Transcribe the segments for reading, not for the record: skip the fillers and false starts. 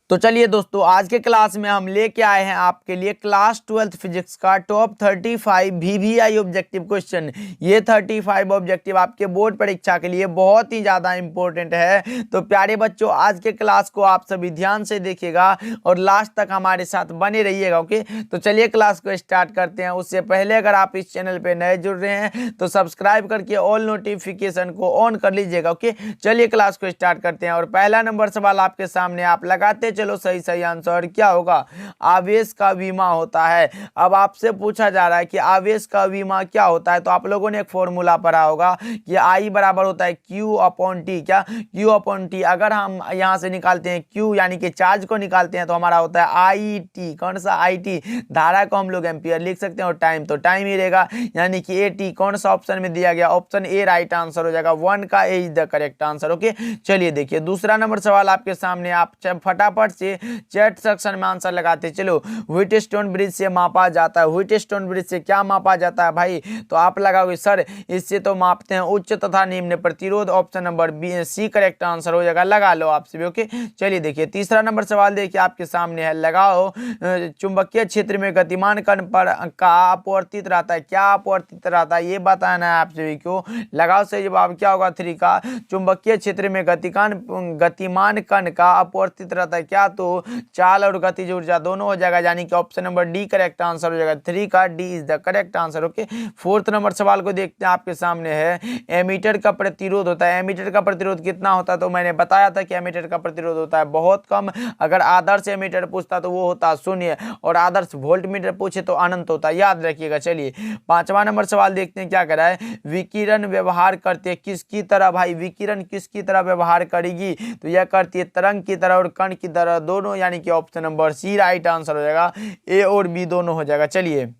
तो चलिए दोस्तों, आज के क्लास में हम लेके आए हैं आपके लिए क्लास 12th फिजिक्स का टॉप 35 वीवीआई ऑब्जेक्टिव क्वेश्चन। ये 35 ऑब्जेक्टिव आपके बोर्ड परीक्षा के लिए बहुत ही ज़्यादा इंपॉर्टेंट है। तो प्यारे बच्चों, आज के क्लास को आप सभी ध्यान से देखिएगा और लास्ट तक हमारे साथ बने रहिएगा। ओके, तो चलिए क्लास को स्टार्ट करते हैं। उससे पहले अगर आप इस चैनल पर नए जुड़ रहे हैं तो सब्सक्राइब करके ऑल नोटिफिकेशन को ऑन कर लीजिएगा। ओके, चलिए क्लास को स्टार्ट करते हैं। और पहला नंबर सवाल आपके सामने, आप लगाते चलो सही आंसर क्या होगा। आवेश का विमा होता है। अब आपसे पूछा जा रहा है कि आवेश का विमा क्या होता है। तो आप लोगों ने एक फॉर्मूला पढ़ा होगा कि आई बराबर होता है क्यू अपॉन टी। क्या? Q upon T. अगर हम यहां से निकालते हैं क्यू यानी कि चार्ज को निकालते हैं तो हमारा होता है आई टी। कौन सा? I T. धारा को हम लोग एम्पियर लिख सकते हैं और टाइम तो टाइम ही रहेगा, यानी कि ए टी। कौन सा ऑप्शन में दिया गया? ऑप्शन ए राइट आंसर हो जाएगा। 1 का A is the correct answer. Okay, चलिए देखिए दूसरा नंबर सवाल आपके सामने। आप फटाफट से चैट सेक्शन में आंसर लगाते चलो। व्हीटस्टोन ब्रिज से मापा जाता है। व्हीटस्टोन ब्रिज से क्या मापा जाता है भाई? तो आप लगाओगे सर इससे तो मापते हैं उच्च तथा निम्न प्रतिरोध। Option number B C correct answer हो जाएगा। लगा लो आप सभी। ओके, चलिए देखिए तीसरा नंबर सवाल देखिए आपके सामने है। लगाओ चुंबकीय क्षेत्र में गतिमान कण पर का अपवर्तित रहता है। क्या अपवर्तित रहता है ये बताना है आप सभी को। लगाओ सही जवाब क्या होगा? 3 का। चुंबकीय क्षेत्र में गतिमान कण का अपवर्तित रहता है क्या? तो चाल और गतिज ऊर्जा दोनों हो जाएगा, यानी कि option number D correct answer हो जाएगा। 3 का D is the correct answer. Okay, fourth number सवाल को देखते हैं आपके सामने है। एमीटर का प्रतिरोध होता है। एमीटर का प्रतिरोध कितना होता है? तो मैंने बताया था कि एमीटर का प्रतिरोध होता है बहुत कम। अगर आदर्श एमीटर पूछता तो वो होता है 0 और आदर्श वोल्टमीटर पूछे तो अनंत होता है, याद रखिएगा। चलिए पांचवा नंबर सवाल देखते हैं क्या कह रहा है। विकिरण व्यवहार करते किसकी तरह? भाई विकिरण किसकी तरह व्यवहार करेगी? तो यह करती है तरंग की तरह और कण की तरह दोनों, यानी कि option number C right answer हो जाएगा। ए और बी दोनों हो जाएगा। चलिए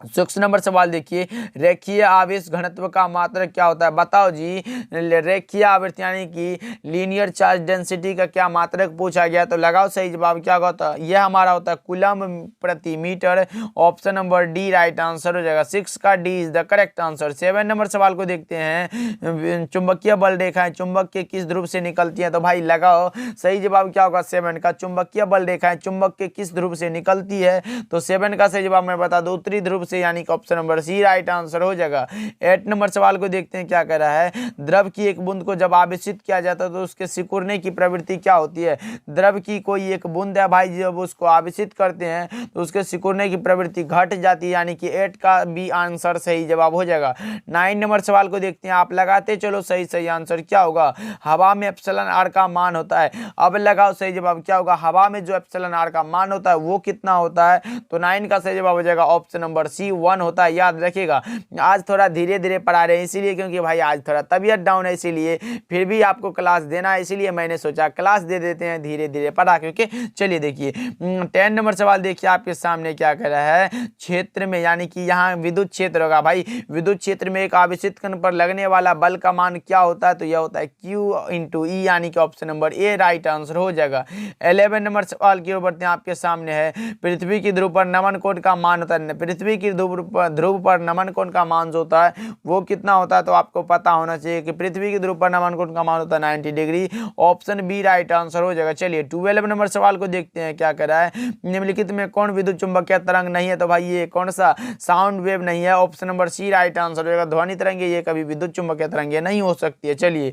6 नंबर सवाल देखिए। रेखीय आवेश घनत्व का मात्रक क्या होता है? बताओ जी। रेखीय आवेश यानी कि लीनियर चार्ज डेंसिटी का क्या मात्रक पूछा गया? तो लगाओ सही जवाब क्या होगा? यह हमारा होता है कूलम प्रति मीटर। Option number D right answer हो जाएगा। 6 का D is the correct answer. 7 नंबर सवाल को देखते हैं। चुंबकीय बल रेखाएं चुंबक के किस ध्रुव से निकलती हैं? तो भाई लगाओ सही जवाब क्या होगा? 7 का। चुंबकीय बल रेखाएं चुंबक के किस ध्रुव से निकलती है? तो 7 का सही जवाब मैं बता दूं उत्तरी ध्रुव से, यानी कि option number C right answer हो जाएगा। 8 नंबर सवाल को देखते हैं क्या कह रहा है। द्रव की एक बूंद को जब आवेशित किया जाता है तो उसके सिकुड़ने की प्रवृत्ति क्या होती है? द्रव की कोई एक बूंद है भाई, जब उसको आवेशित करते हैं तो उसके सिकुड़ने की प्रवृत्ति घट जाती है, यानी कि 8 का बी आंसर सही जवाब हो जाएगा। 9 नंबर सवाल को देखते हैं। आप लगाते चलो सही आंसर क्या होगा? हवा में एप्सिलॉन आर का मान होता है। अब लगाओ सही जवाब क्या होगा? हवा में जो एप्सिलॉन आर का मान होता है वो कितना होता है? तो 9 का सही जवाब हो जाएगा ऑप्शन नंबर सी 1 होता है, याद रखिएगा। आज थोड़ा धीरे धीरे पढ़ा रहे हैं इसीलिए, क्योंकि भाई आज थोड़ा तबीयत डाउन है, इसीलिए फिर भी आपको क्लास देना है, इसीलिए मैंने सोचा क्लास दे देते हैं धीरे धीरे पढ़ा। क्योंकि चलिए देखिए 10 नंबर सवाल देखिए आपके सामने क्या कह रहा है। क्षेत्र में, यानी कि यहाँ विद्युत क्षेत्र होगा भाई। विद्युत क्षेत्र में एक आवेशित कण पर लगने वाला बल का मान क्या होता है? तो यह होता है Q इंटू ई, यानी कि ऑप्शन नंबर ए राइट आंसर हो जाएगा। 11 नंबर सवाल की ओर बढ़ते हैं आपके सामने है। पृथ्वी की ध्रुव पर नमन कोण का मान होता है। पृथ्वी की ध्रुव पर नमन कोण का मान जो होता है वो कितना होता है? तो आपको पता होना चाहिए कि पृथ्वी की ध्रुव पर नमन कोण का मान होता है 90 degree. Option B right answer हो जाएगा। चलिए 12 नंबर सवाल को देखते हैं क्या कर रहा है। निम्नलिखित में कौन विद्युत चुंबकीय तरंग नहीं है? तो भाई ये कौन सा? साउंड वेव नहीं है। Option number C right answer हो जाएगा। ध्वनि तरंग ये कभी विद्युत चुंबकीय तरंग नहीं हो सकती है। चलिए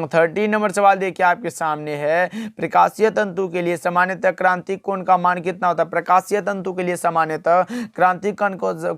13 नंबर सवाल देखिए आपके सामने है। प्रकाशीय तंतु के लिए सामान्यतः क्रांतिक कोण का मान कितना होता है? प्रकाशीय तंतु के लिए सामान्यतः क्रांतिक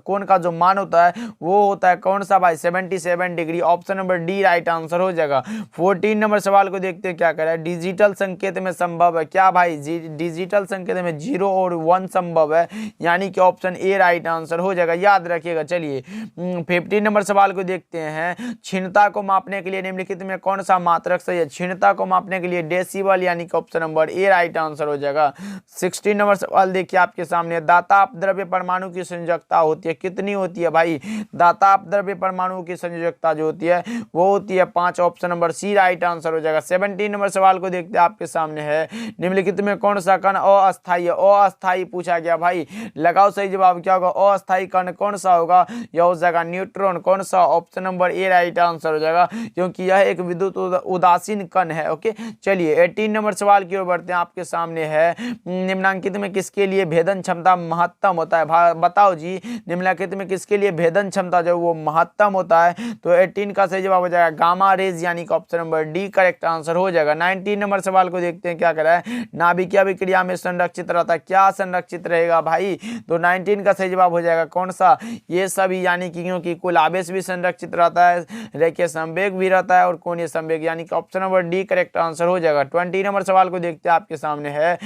कोण का जो मान होता है वो होता है कौन सा भाई? 77 degree. Option number D right answer हो जाएगा। 14 नंबर सवाल को देखते हैं क्या कर रहा है। डिजिटल संकेत में संभव है क्या भाई? डिजिटल संकेत में 0 और 1 संभव है, यानी कि ऑप्शन ए राइट आंसर हो जाएगा, याद रखिएगा। चलिए 15 नंबर सवाल को देखते हैं। क्षीणता को मापने के लिए निम्नलिखित में कौन सा मात्रक सही है? क्षीणता को मापने के लिए डेसिबल, यानी कि ऑप्शन नंबर ए राइट आंसर हो जाएगा। 16 नंबर सवाल देखिए आपके सामने। दाता अपद्रव्य परमाणु की संयोजकता संयोजकता होती है, कितनी होती है भाई? दाता अपद्रव्य परमाणुओं की संयोजकता जो होती है वो होती है 5। Option number C right answer हो जाएगा। 17 नंबर सवाल को देखते हैं, आपके सामने है, निम्नलिखित में कौन सा कण अस्थायी है? अस्थायी पूछा गया भाई, लगाओ सही जवाब क्या होगा? अस्थायी कण कौन सा होगा? यह हो जाएगा न्यूट्रॉन। कौन सा? ऑप्शन नंबर ए राइट आंसर हो जाएगा, क्योंकि यह एक विद्युत उदासीन कण है। ओके, चलिए 18 नंबर सवाल की ओर बढ़ते हैं, आपके सामने है, निम्नलिखित में किसके लिए भेदन क्षमता महत्तम होता है? बताओ जी, निम्नलिखित में किसके लिए भेदन क्षमता जो वो महत्तम होता है? तो 18 का सही जवाब हो जाएगा गामा रेज, यानी कि option number D correct answer हो जाएगा। 19 नंबर सवाल को देखते हैं, क्या कह रहा है? नाभिकीय अभिक्रिया में संरक्षित रहता है, क्या संरक्षित रहेगा भाई? तो 19 का सही जवाब हो जाएगा कौन सा? ये सभी, यानी कि क्योंकि कुल आवेश भी संरक्षित रहता है, रेखीय संवेग भी रहता है और कोणीय संवेग, यानी कि option number D correct answer हो जाएगा। 20 नंबर सवाल को देखते हैं, आपके सामने है,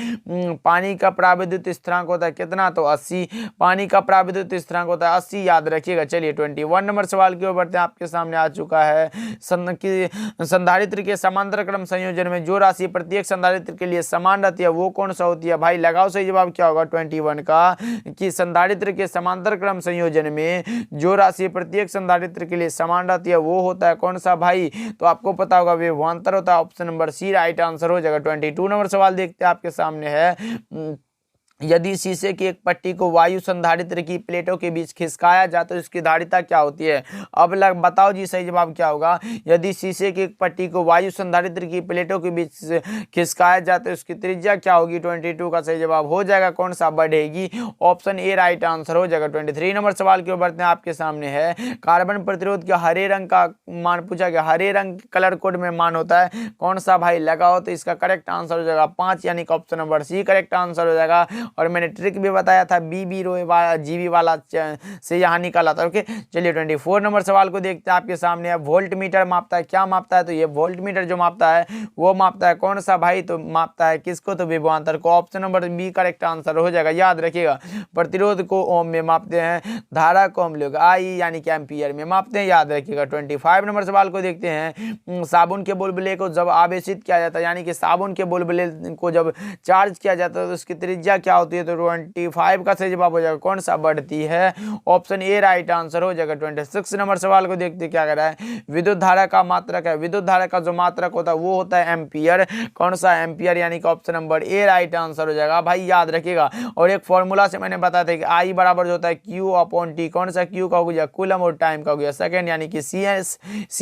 पानी का प्राविद्युत स्थिरांक होता है कितना? तो 80। पानी का प्राविद्युत स्थिरांक होता है 80, याद रखिएगा। चलिए 21 नंबर सवाल की ओर बढ़ते हैं, आपके सामने आ चुका है, संधारित्र के समांतर क्रम संयोजन में जो राशि प्रत्येक संधारित्र के लिए समान रहती है वो कौन सा होती है भाई? लगाओ सही जवाब क्या होगा 21 का, कि संधारित्र के समांतर क्रम संयोजन में जो राशि प्रत्येक संधारित्र के लिए समान रहती है वो होता है कौन सा भाई? तो आपको पता होगा विभवांतर होता है, option number C right answer हो जाएगा। 22 नंबर सवाल देखते हैं, आपके सामने है, यदि शीशे की एक पट्टी को वायु संधारित्र की प्लेटों के बीच खिसकाया जाए तो इसकी धारिता क्या होती है? अब बताओ जी सही जवाब क्या होगा? यदि शीशे की एक पट्टी को वायु संधारित्र की प्लेटों के बीच खिसकाया जाए तो इसकी त्रिज्या क्या होगी? 22 का सही जवाब हो जाएगा कौन सा? बढ़ेगी, ऑप्शन ए राइट आंसर हो जाएगा। 23 नंबर सवाल की ओर बढ़ते हैं, आपके सामने है, कार्बन प्रतिरोध के हरे रंग का मान पूछा गया, हरे रंग कलर कोड में मान होता है कौन सा भाई? लगाओ, तो इसका करेक्ट आंसर हो जाएगा 5, यानी कि option number C correct answer हो जाएगा। और मैंने ट्रिक भी बताया था, बीबी रो जीबी वाला से यहाँ निकाला था। ओके, चलिए 24 नंबर सवाल को देखते हैं, आपके सामने है, वोल्ट मीटर मापता है, क्या मापता है? तो ये वोल्ट मीटर जो मापता है वो मापता है कौन सा भाई? तो मापता है किसको? तो विभवांतर को, option number B correct answer हो जाएगा। याद रखिएगा, प्रतिरोध को ओम में मापते हैं, धारा को हम लोग आई यानी कि एम्पियर में मापते हैं, याद रखिएगा। 25 नंबर सवाल को देखते हैं, साबुन के बुलबुले को जब आवेशित किया जाता है, यानी कि साबुन के बुलबुले को जब चार्ज किया जाता है तो उसकी त्रिज्या क्या होती है? तो 25 का सही जवाब हो जाएगा कौन सा? बढ़ती है, ऑप्शन ए राइट आंसर हो जाएगा। 26 नंबर सवाल को देखते क्या कर रहा है, विद्युत धारा का मात्रक है, विद्युत धारा का जो मात्रक होता है वो होता है एम्पियर, कौन सा? एम्पियर, यानी कि ऑप्शन नंबर ए राइट आंसर हो जाएगा भाई, याद रखिएगा। और एक फॉर्मूला से मैंने बताया था कि आई बराबर जो होता है क्यू अपॉन टी, कौन सा? क्यू का हो गया कूलम और टाइम का हो गया सेकंड, यानी कि सी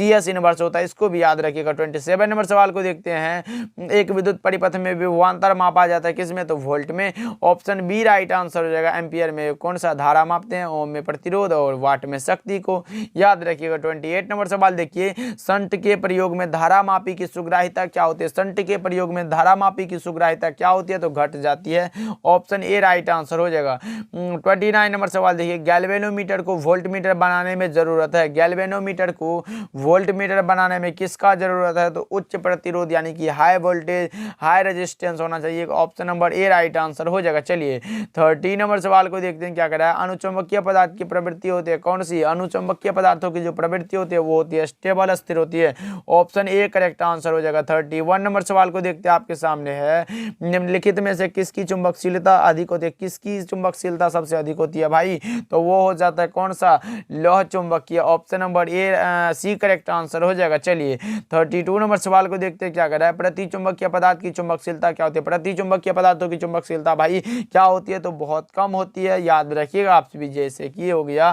एस इनवर्स होता है, इसको भी याद रखिएगा। 27 नंबर सवाल को देखते हैं, एक विद्युत परिपथ में विभवांतर मापा जाता है किसमें? तो वोल्ट में, ऑप्शन बी राइट आंसर हो जाएगा। एम्पियर में कौन सा? धारा मापते हैं, ओम में प्रतिरोध और वाट में शक्ति को, याद रखिएगा। 28 नंबर सवाल देखिए, संट के प्रयोग में धारा मापी की सुग्राह्यता क्या होती है? संट के प्रयोग में धारा मापी की सुग्राह्यता क्या होती है? तो घट जाती है, ऑप्शन ए राइट आंसर हो जाएगा। 29 नंबर सवाल देखिए, गैल्वेनोमीटर को वोल्टमीटर बनाने में जरूरत है, गैल्वेनोमीटर को वोल्टमीटर बनाने में किसका जरूरत है? तो उच्च प्रतिरोध, यानी कि हाई वोल्टेज हाई रेजिस्टेंस होना चाहिए, ऑप्शन नंबर ए राइट आंसर हो जाएगा। चलिए 30 नंबर सवाल को देखते हैं, क्या कर रहा है, अनुचुंबकीय पदार्थ की प्रवृत्ति होती है कौन सी? अनुचुंबकीय पदार्थों की जो प्रवृत्ति होती है वो होती है स्टेबल, स्थिर होती है, ऑप्शन ए करेक्ट आंसर हो जाएगा। 31 नंबर सवाल को देखते हैं, आपके सामने है, निम्नलिखित में से किसकी चुंबकशीलता अधिक होती है? किसकी चुंबकशीलता सबसे अधिक होती है भाई? तो वो हो जाता है कौन सा? लौह चुंबकीय, option number A C correct answer हो जाएगा। चलिए 32 नंबर सवाल को देखते हैं, क्या कर रहा है, प्रति चुंबकीय पदार्थ की चुंबकशीलता क्या होती है? प्रति चुंबकीय पदार्थों की चुंबकशीलता भाई क्या होती है? तो बहुत कम होती है, याद रखिएगा। आप भी जैसे कि हो गया,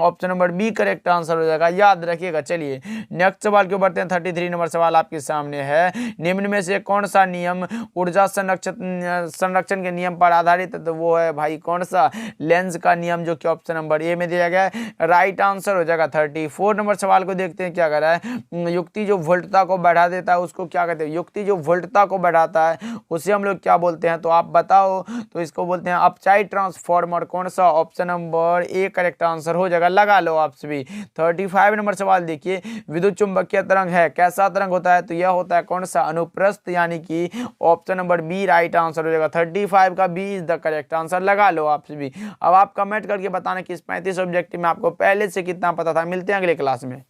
option number B correct answer हो जाएगा, याद रखिएगा। चलिए नेक्स्ट सवाल के बढ़ते हैं। 33 नंबर सवाल आपके सामने है, निम्न में से कौन सा नियम ऊर्जा संरक्षण के नियम पर आधारित है? तो वो है भाई कौन सा? लेंज का नियम, जो कि ऑप्शन नंबर ए में दिया गया है, राइट आंसर हो जाएगा। 34 नंबर सवाल को देखते हैं, क्या कर रहा है, युक्ति जो वोल्टता को बढ़ा देता है उसको क्या कहते हैं? युक्ति जो वोल्टता को बढ़ाता है उसे हम लोग क्या बोलते हैं? तो आप बताओ। तो इसको बोलते हैं अपचाई ट्रांसफार्मर, कौन सा? Option number A correct answer हो जाएगा, लगा लो आप सभी। 35 नंबर सवाल देखिए, विद्युत चुंबकीय तरंग है, कैसा तरंग होता है? तो यह होता है कौन सा? अनुप्रस्थ, यानी कि option number B right answer हो जाएगा। 35 का B is the correct answer, लगा लो आप सभी। अब आप कमेंट करके बताना कि इस 35 ऑब्जेक्टिव में आपको पहले से कितना पता था। मिलते हैं अगले क्लास में।